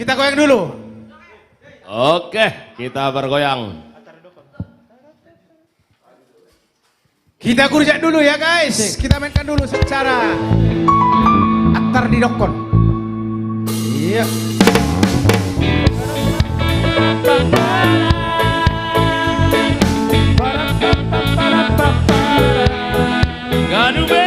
kita goyang dulu. Oke, kita bergoyang. Kita kurjak dulu ya guys. Kita mainkan dulu secara Atar di Dokon. Iya. Ganube.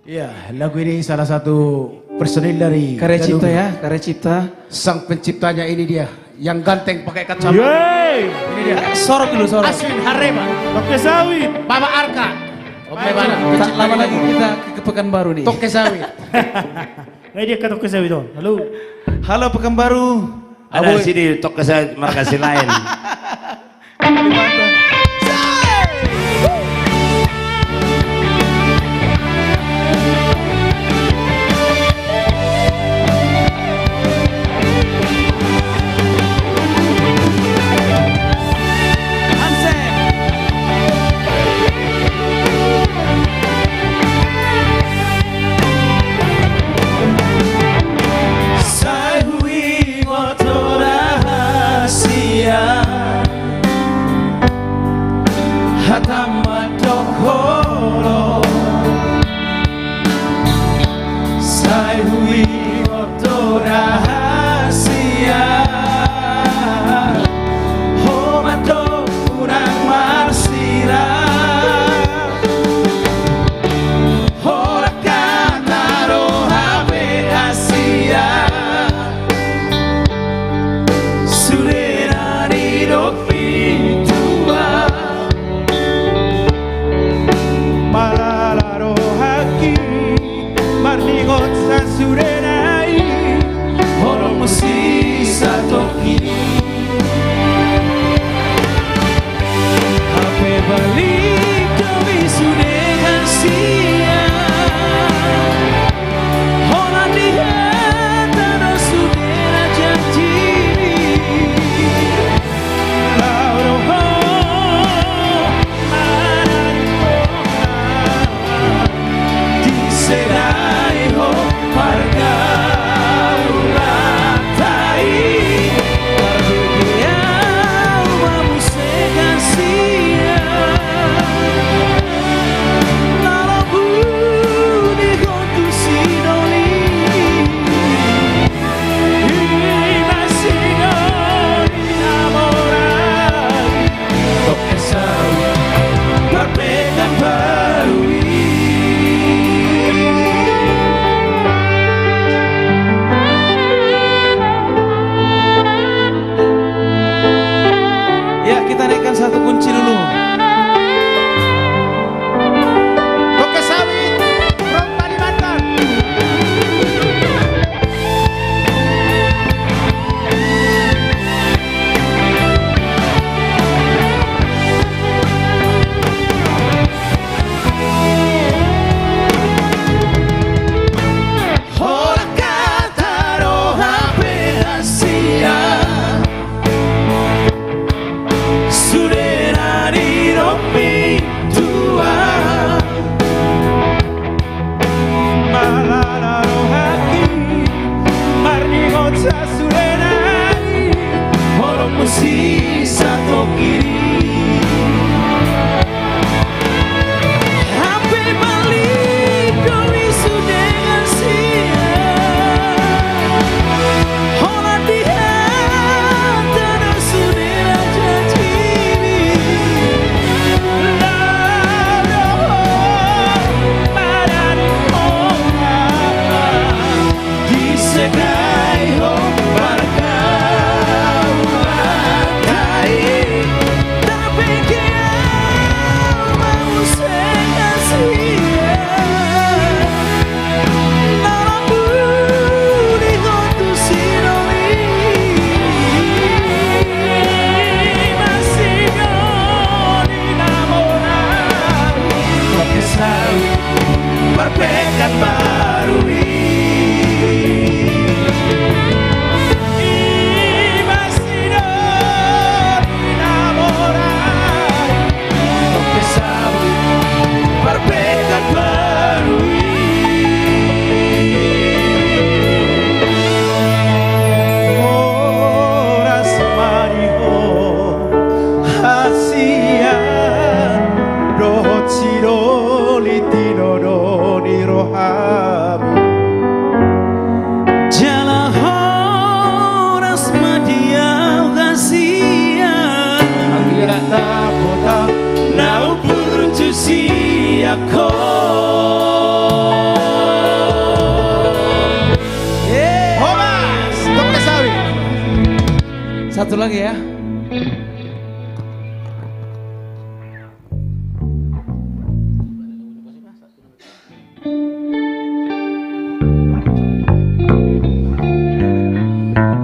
Iya, lagu ini salah satu personil dari Karya cipta Ganubi. ya, karya cipta. Sang penciptanya ini dia, yang ganteng pakai kacamata. Yeay, Ini dia. Sorot dulu, sorot. Aswin Harema, Toke Sawit. Baba Arka. Oke, mana? Tak lama lagi kita ke Pekanbaru nih. Toke Sawit. Nggak dia ke Toke Sawit dong. Halo. Halo Pekanbaru. Ada di sini tok ke markasi lain. Ya kita naikkan satu kunci dulu. Toke Sawit from Kalimantan. Now put to see a call. satu lagi ya.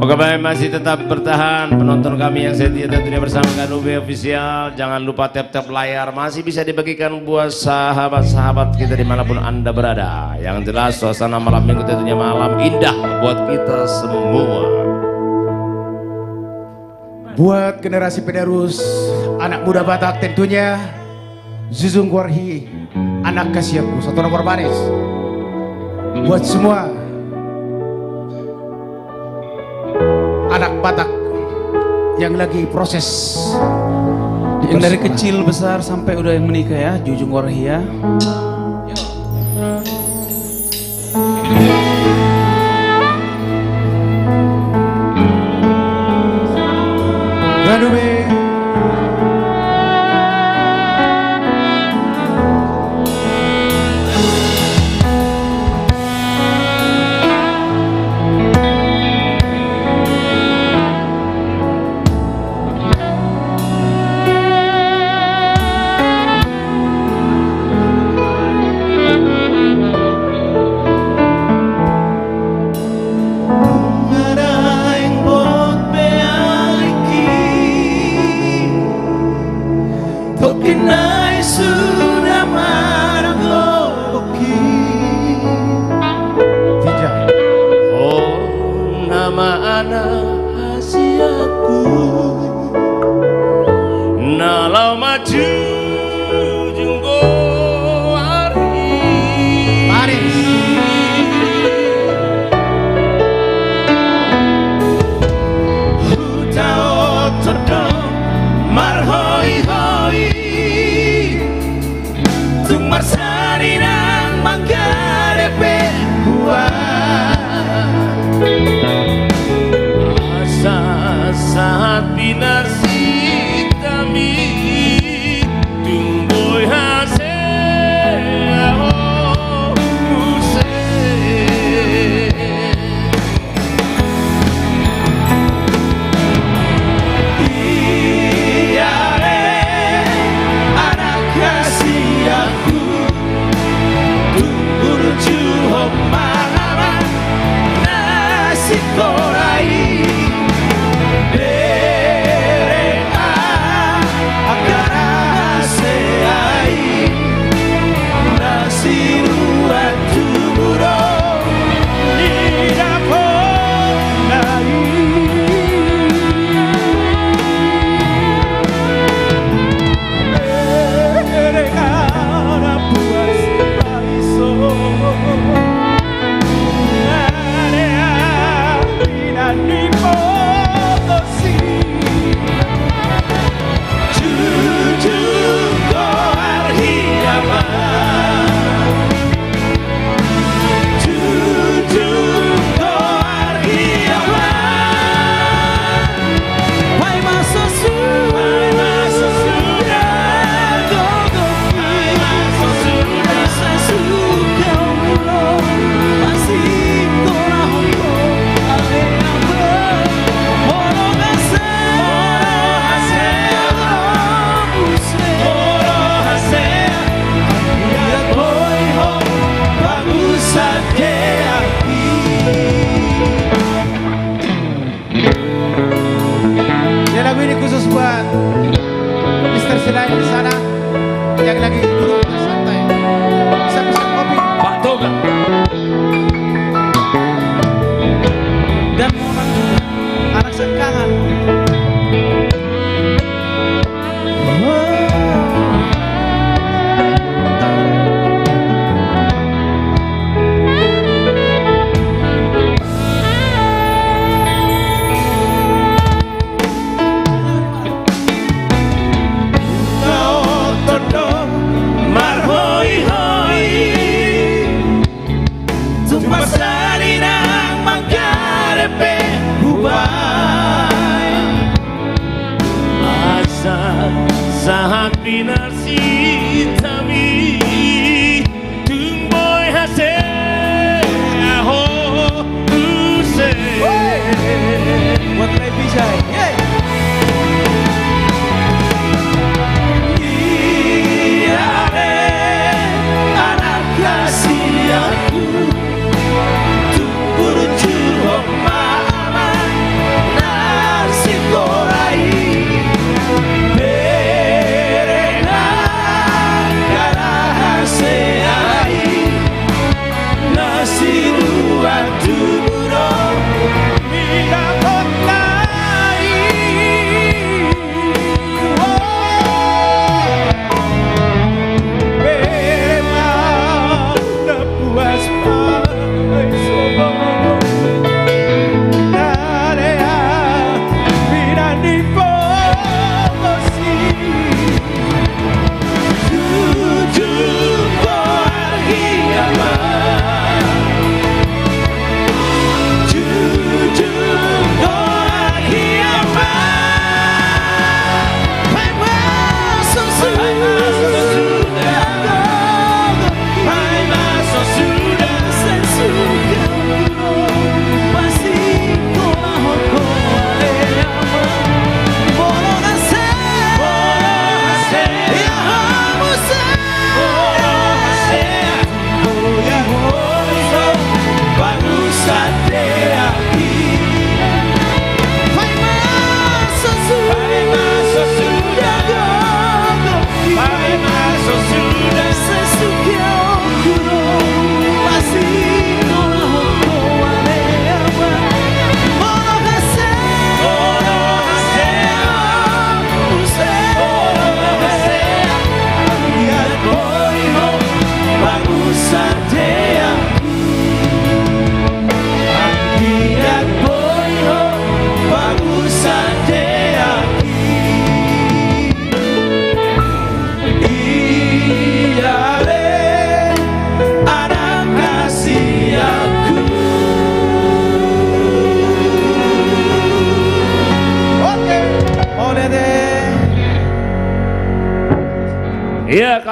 Oke baik, masih tetap bertahan penonton kami yang setia tentunya bersama Kanube Official. Jangan lupa tap-tap layar, masih bisa dibagikan buat sahabat-sahabat kita dimanapun anda berada. Yang jelas suasana malam minggu tentunya malam indah buat kita semua. Buat generasi penerus anak muda Batak tentunya Zuzung Warhi, anak kasihku satu nomor baris. Buat semua anak Batak yang lagi proses Yang dari kecil besar sampai udah yang menikah ya, Jujung Warhi ya. Kanube.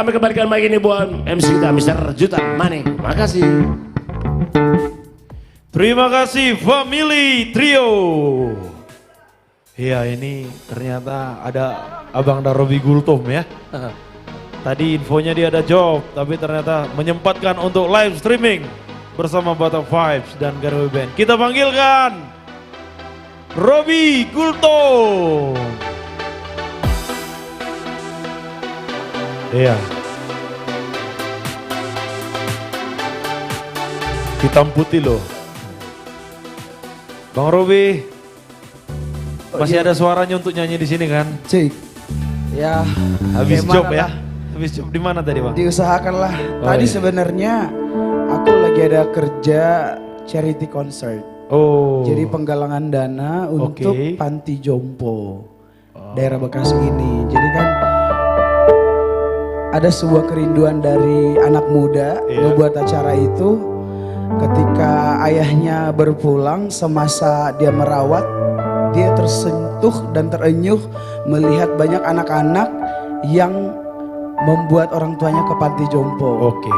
kami kembalikan mic ini buat MC kita Mr. Jutan Manik. Makasih. Terima kasih Family Trio. Iya, ini ternyata ada Abang Darobi Gultom ya. Tadi infonya dia ada job, tapi ternyata menyempatkan untuk live streaming bersama Batak Vibes dan Garwe Band. Kita panggilkan Robi Gultom. Iya. Hitam putih loh. Bang Robi, masih ada suaranya untuk nyanyi di sini kan? Cik, ya Habis gimana job ya? lah, Habis job di mana tadi Bang? diusahakan lah. Oh, Tadi iya. sebenarnya aku lagi ada kerja charity concert. Oh. Jadi penggalangan dana untuk Oke. panti jompo daerah Bekasi ini. Jadi kan ada sebuah kerinduan dari anak muda Iya. membuat acara itu. Ketika ayahnya berpulang semasa dia merawat, dia tersentuh dan terenyuh melihat banyak anak-anak yang membuat orang tuanya ke panti jompo. Oke.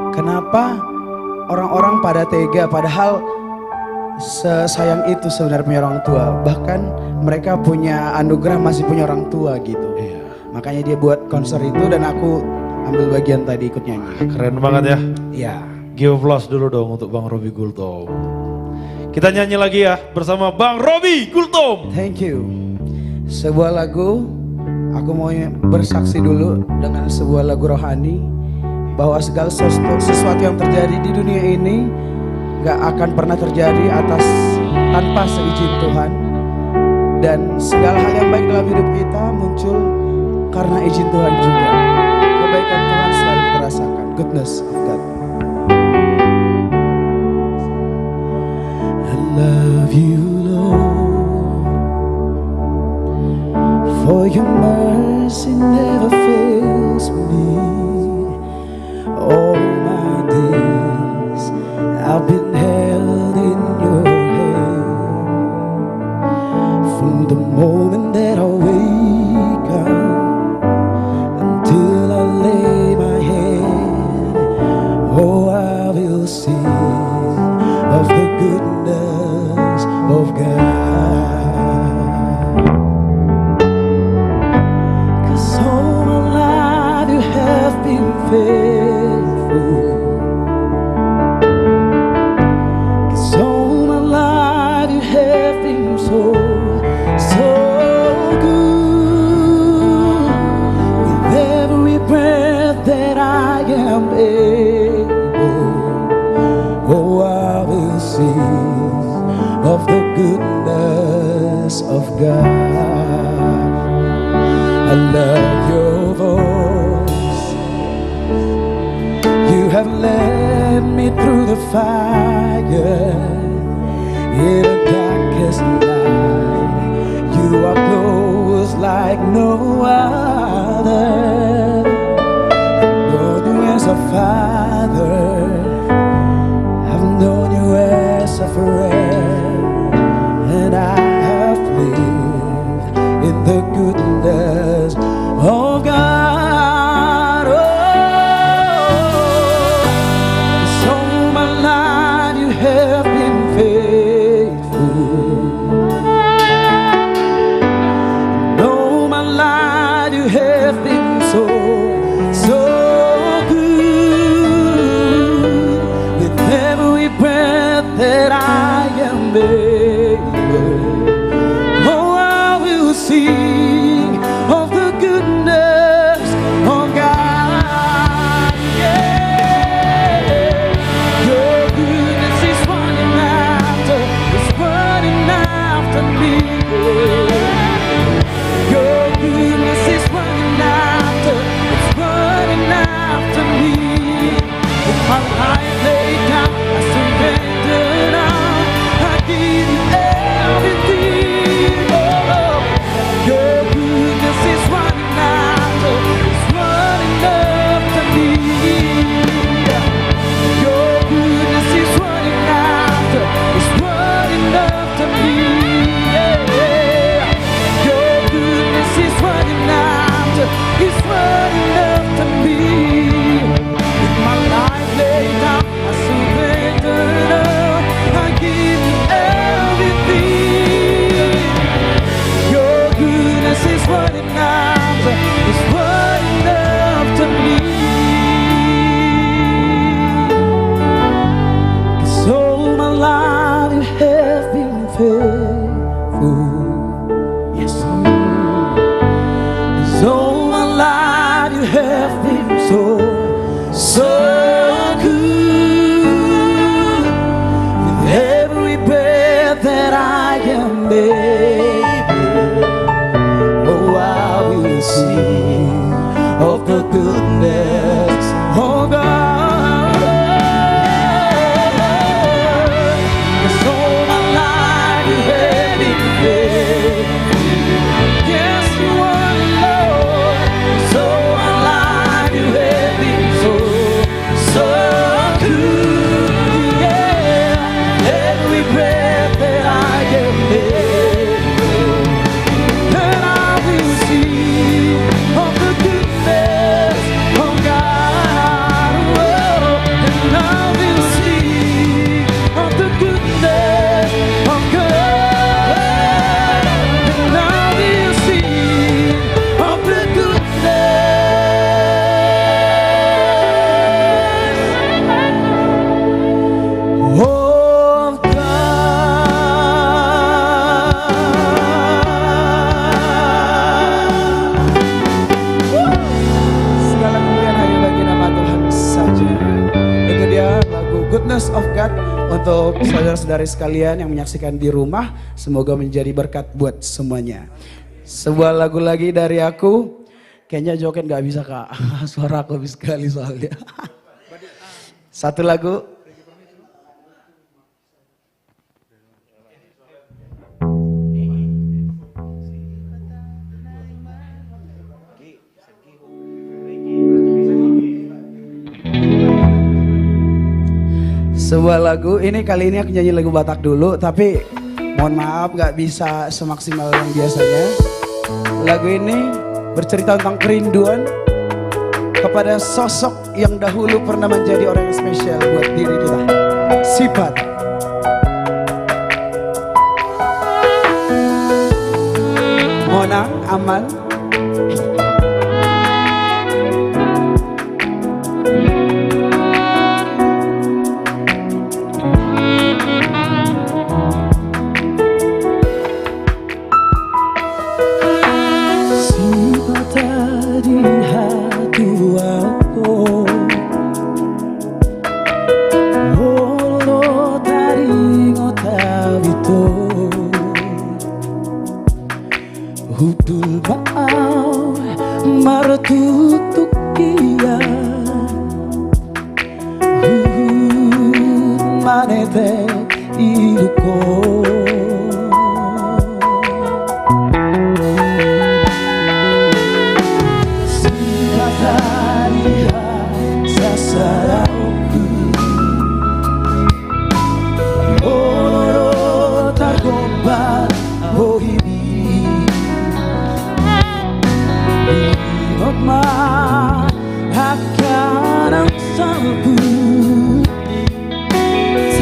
Kenapa orang-orang pada tega padahal sesayang itu sebenarnya punya orang tua. Bahkan mereka punya anugerah masih punya orang tua gitu. Iya. Makanya dia buat konser itu dan aku ambil bagian tadi ikut nyanyi. Keren banget ya. Ya. Give applause dulu dong untuk Bang Robi Gultom. Kita nyanyi lagi ya bersama Bang Robi Gultom. Thank you. Sebuah lagu, aku mau bersaksi dulu dengan sebuah lagu rohani bahwa segala sesuatu yang terjadi di dunia ini gak akan pernah terjadi tanpa seizin Tuhan, dan segala hal yang baik dalam hidup kita muncul karena izin Tuhan juga. Kebaikan Tuhan selalu terasakan. Goodness of God. I love you, Lord, for your mercy never fails me. All my days I've been held in your hand. From the moment that I wake up until I lay my head, oh, I will sing of the goodness of God. 'Cause all my life you have been faithful. 'Cause all my life you have been so good. With every breath that I am able, oh, I will sing of the goodness of God. I love your voice. You have led me through the fire in the darkest night. You are close like no other. I've known you as a father. I've known you as a friend, and I have lived in the goodness of God. Oh, 'cause all my life you have been faithful. And all my life you have been so good. With every breath that I the goodness of God. Cause all my life you have been faithful. Yes, you are Lord. So my life you have been so good. Yeah, every breath that I am able, then I will see of the goodness of God. Oh, and I will see of the goodness of God. And I will see of the goodness of God. Segala kemuliaan hanya bagi nama Tuhan saja. Itu dia lagu Goodness of God untuk saudara-saudari sekalian yang menyaksikan di rumah. Semoga menjadi berkat buat semuanya. Sebuah lagu lagi dari aku. Kayaknya joget gak bisa kak. Suara aku habis sekali soalnya. Satu lagu. Sebuah lagu, ini kali ini aku nyanyi lagu Batak dulu, tapi mohon maaf gak bisa semaksimal yang biasanya. Lagu ini bercerita tentang kerinduan kepada sosok yang dahulu pernah menjadi orang yang spesial buat diri kita. Sifat. Monang, aman. Di hati aku, oh tadi ngotavito, hudul baaw maratutuk iya, manete iduko.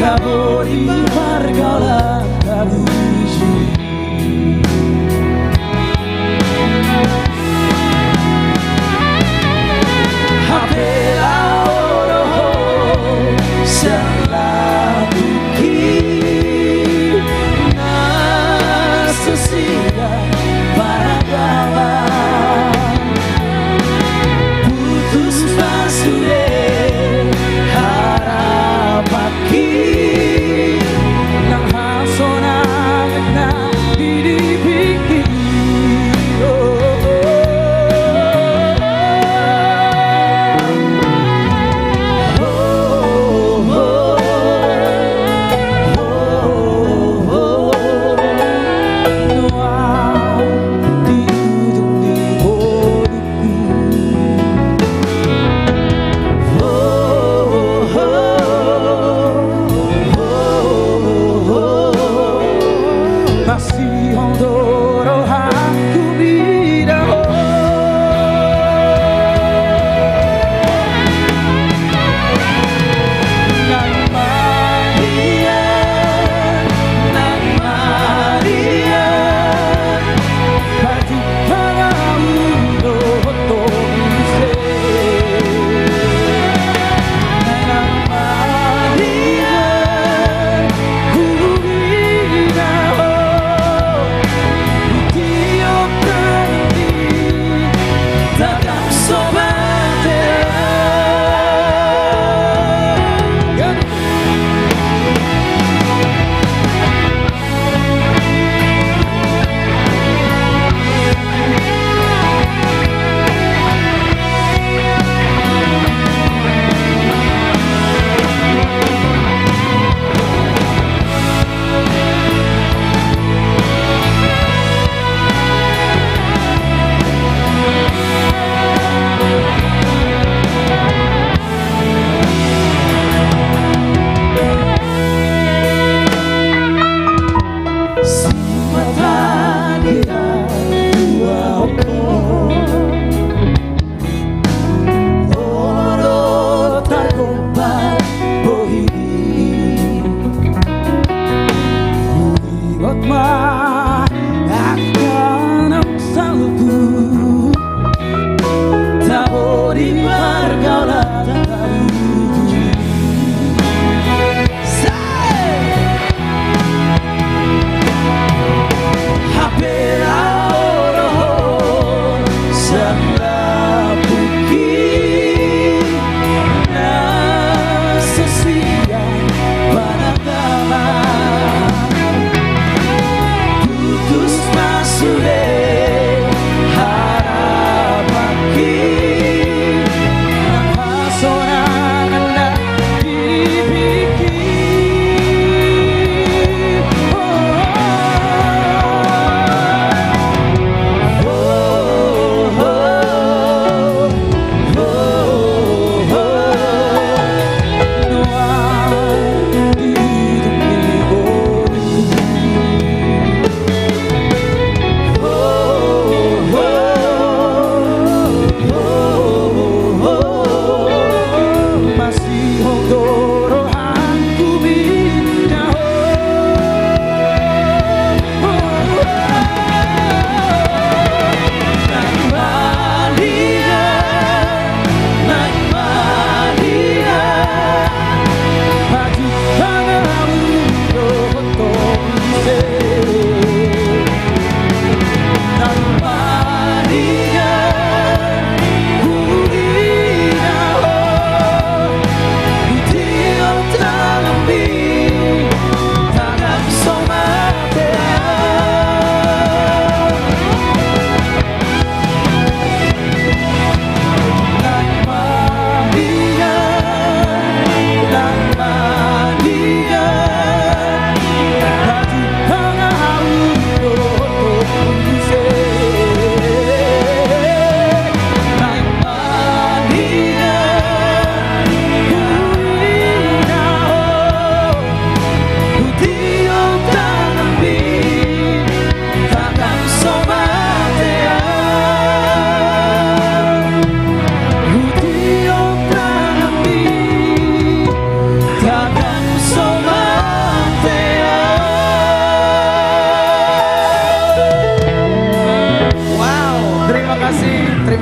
Sabori pergaulan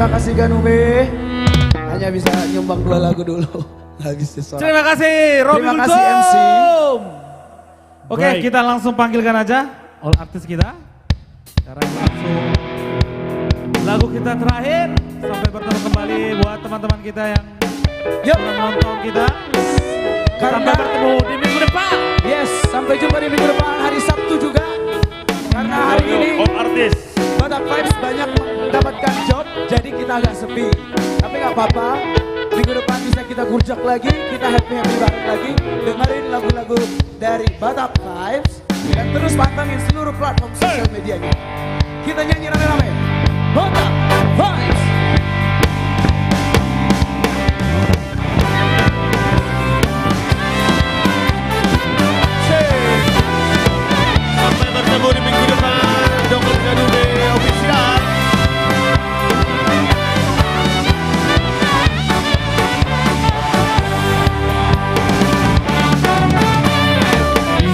Terima kasih Ganube. Hanya bisa nyumbang 2 lagu dulu. Habis sesuatu. Terima kasih Robi Terima kasih, Gultom. MC. Oke, Baik. kita langsung panggilkan aja all artis kita. Sekarang langsung lagu kita terakhir. Sampai bertemu kembali buat teman-teman kita yang Yuk. telah menonton kita. Karena Sampai bertemu di minggu depan. yes, sampai jumpa di minggu depan hari Sabtu juga. Karena hari ini All artis. Batak Vibes banyak mendapatkan job, jadi kita agak sepi. Tapi nggak apa-apa. Minggu depan bisa kita gurjak lagi, kita happy bareng lagi. Dengerin lagu-lagu dari Batak Vibes dan terus pantengin seluruh platform sosial medianya. Kita nyanyi rame-rame. Batak Vibes. Sampai bertemu di minggu depan. Dongeng Ganube official.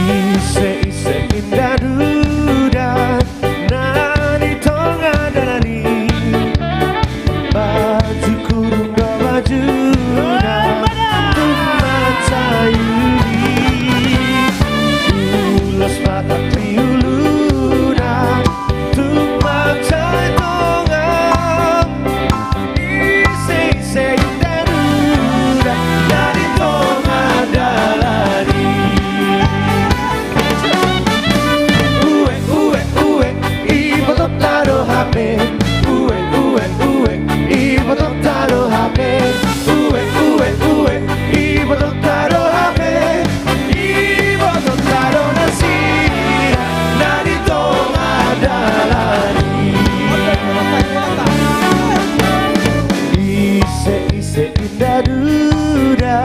Ise indah duda nani tonga dalani baju kurung do baju ulas mata triuluna tumacai tonga ise indah duda nani tonga dalani ibu taruh HP, ibu taruh HP, ibu taruh HP, ibu taruh nasi, nari tonga dalani. Ise indah duda,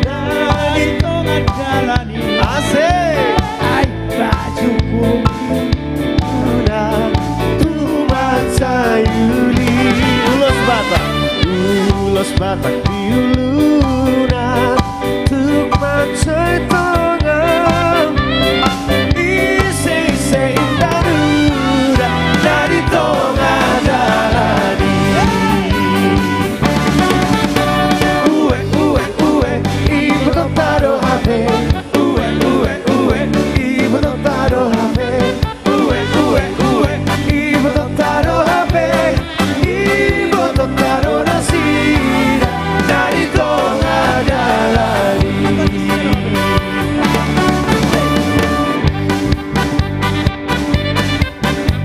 nari tonga dalani. Asik, ay bajuku. Sayuli ulos batak diuluna tuk macai tonga ise indah duda dari tonga dalani ibu taruh HP ibu taruh HP ibu taruh HP ibu taruh nasi dari tonga dalani.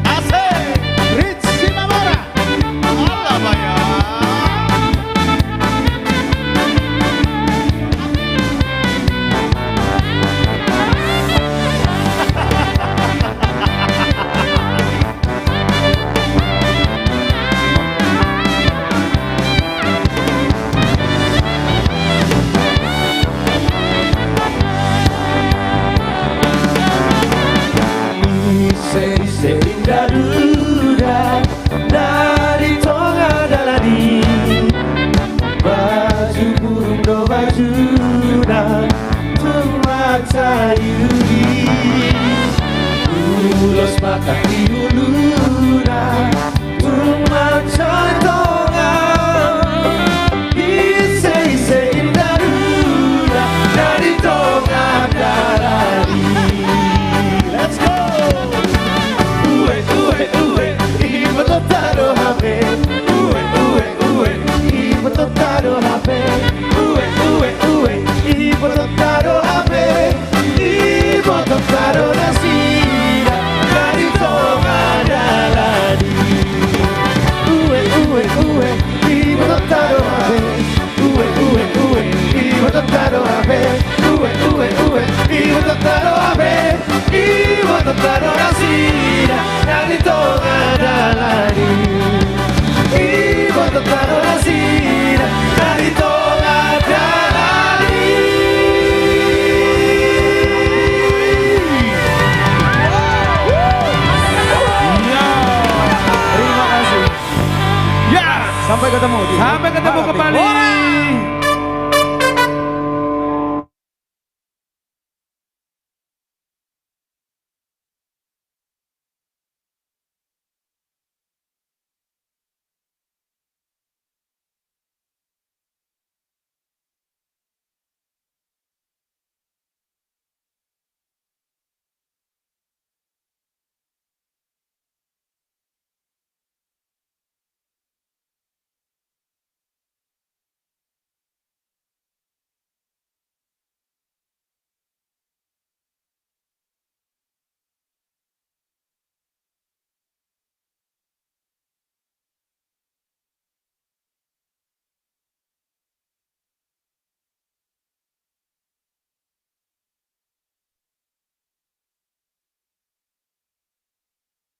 Asik Ritzi Mamora Allah bayar. Ise indah duda dari tonga dalani baju burung do baju dan mata yudi ulos mata di hulu